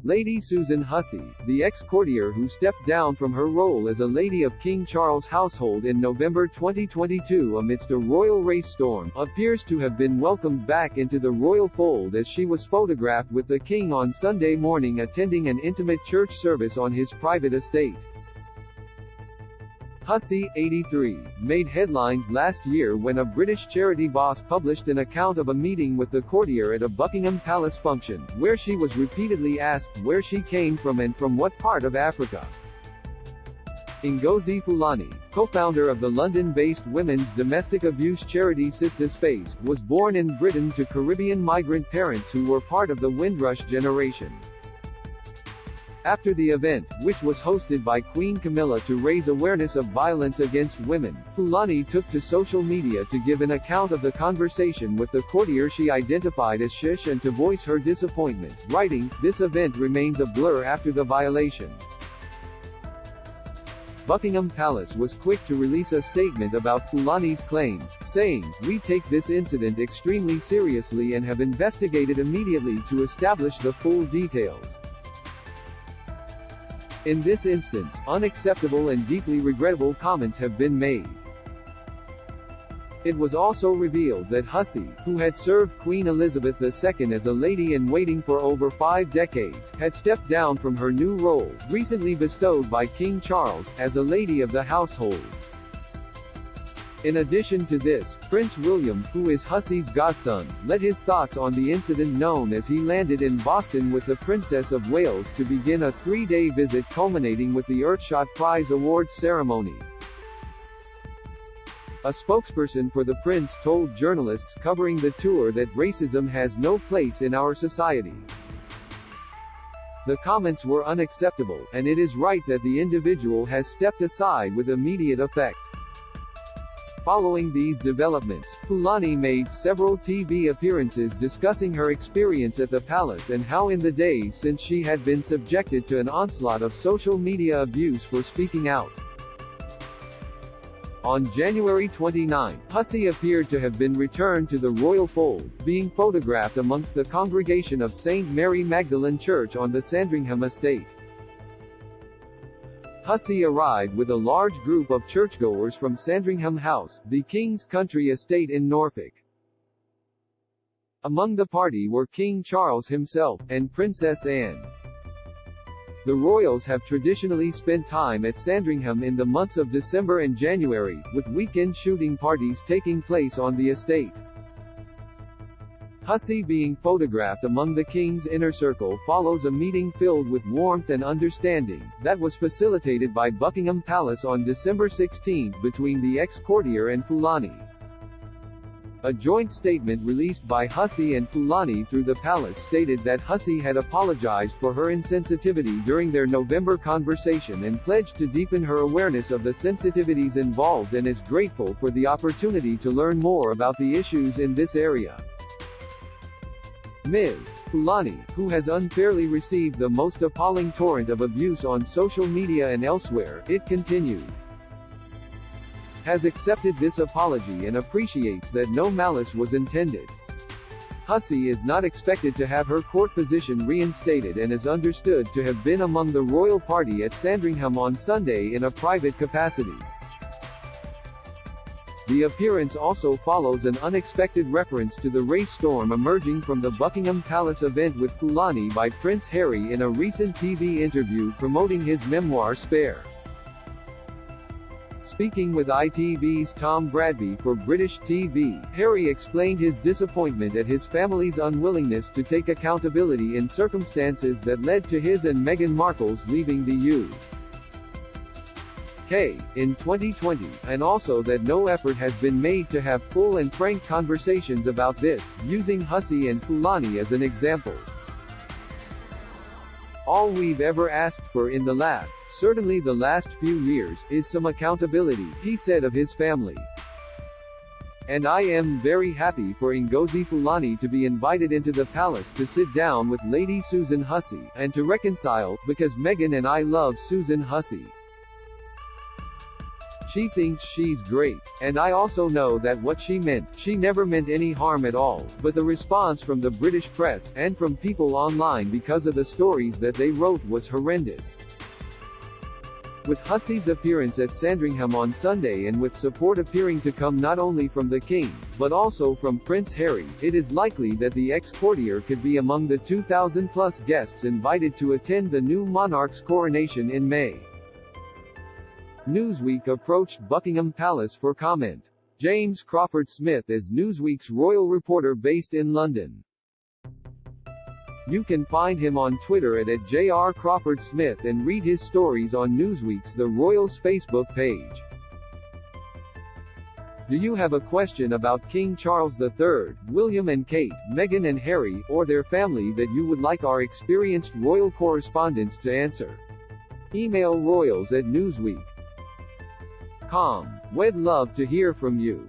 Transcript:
Lady Susan Hussey, the ex-courtier who stepped down from her role as a lady of King Charles' household in November 2022 amidst a royal race storm, appears to have been welcomed back into the royal fold as she was photographed with the king on Sunday morning attending an intimate church service on his private estate. Hussey, 83, made headlines last year when a British charity boss published an account of a meeting with the courtier at a Buckingham Palace function, where she was repeatedly asked where she came from and from what part of Africa. Ngozi Fulani, co-founder of the London-based women's domestic abuse charity Sister Space, was born in Britain to Caribbean migrant parents who were part of the Windrush generation. After the event, which was hosted by Queen Camilla to raise awareness of violence against women, Fulani took to social media to give an account of the conversation with the courtier she identified as Shush and to voice her disappointment, writing, "This event remains a blur after the violation." Buckingham Palace was quick to release a statement about Fulani's claims, saying, "We take this incident extremely seriously and have investigated immediately to establish the full details. In this instance, unacceptable and deeply regrettable comments have been made." It was also revealed that Hussey, who had served Queen Elizabeth II as a lady-in-waiting for over 5 decades, had stepped down from her new role, recently bestowed by King Charles, as a lady of the household. In addition to this, Prince William, who is Hussey's godson, let his thoughts on the incident known as he landed in Boston with the Princess of Wales to begin a 3-day visit culminating with the Earthshot Prize Awards ceremony. A spokesperson for the prince told journalists covering the tour that racism has no place in our society. The comments were unacceptable, and it is right that the individual has stepped aside with immediate effect. Following these developments, Fulani made several TV appearances discussing her experience at the palace and how in the days since she had been subjected to an onslaught of social media abuse for speaking out. On January 29, Hussey appeared to have been returned to the royal fold, being photographed amongst the congregation of St. Mary Magdalene Church on the Sandringham estate. Hussey arrived with a large group of churchgoers from Sandringham House, the King's country estate in Norfolk. Among the party were King Charles himself, and Princess Anne. The royals have traditionally spent time at Sandringham in the months of December and January, with weekend shooting parties taking place on the estate. Hussey being photographed among the King's inner circle follows a meeting filled with warmth and understanding, that was facilitated by Buckingham Palace on December 16 between the ex-courtier and Fulani. A joint statement released by Hussey and Fulani through the palace stated that Hussey had apologized for her insensitivity during their November conversation and pledged to deepen her awareness of the sensitivities involved and is grateful for the opportunity to learn more about the issues in this area. Ms. Fulani, who has unfairly received the most appalling torrent of abuse on social media and elsewhere, it continued, has accepted this apology and appreciates that no malice was intended. Hussey is not expected to have her court position reinstated and is understood to have been among the royal party at Sandringham on Sunday in a private capacity. The appearance also follows an unexpected reference to the race storm emerging from the Buckingham Palace event with Fulani by Prince Harry in a recent TV interview promoting his memoir Spare. Speaking with ITV's Tom Bradby for British TV, Harry explained his disappointment at his family's unwillingness to take accountability in circumstances that led to his and Meghan Markle's leaving the UK in 2020, and also that no effort has been made to have full and frank conversations about this, using Hussey and Fulani as an example. "All we've ever asked for in certainly the last few years, is some accountability," he said of his family. "And I am very happy for Ngozi Fulani to be invited into the palace to sit down with Lady Susan Hussey, and to reconcile, because Meghan and I love Susan Hussey. She thinks she's great. And I also know that what she never meant any harm at all. But the response from the British press, and from people online because of the stories that they wrote, was horrendous. With Hussey's appearance at Sandringham on Sunday and with support appearing to come not only from the King, but also from Prince Harry, it is likely that the ex-courtier could be among the 2,000-plus guests invited to attend the new monarch's coronation in May. Newsweek approached Buckingham Palace for comment. James Crawford Smith is Newsweek's royal reporter based in London. You can find him on Twitter at @JR Crawford Smith and read his stories on Newsweek's The Royals Facebook page. Do you have a question about King Charles III, William and Kate, Meghan and Harry, or their family that you would like our experienced royal correspondents to answer? Email royals@newsweek.com. We'd love to hear from you.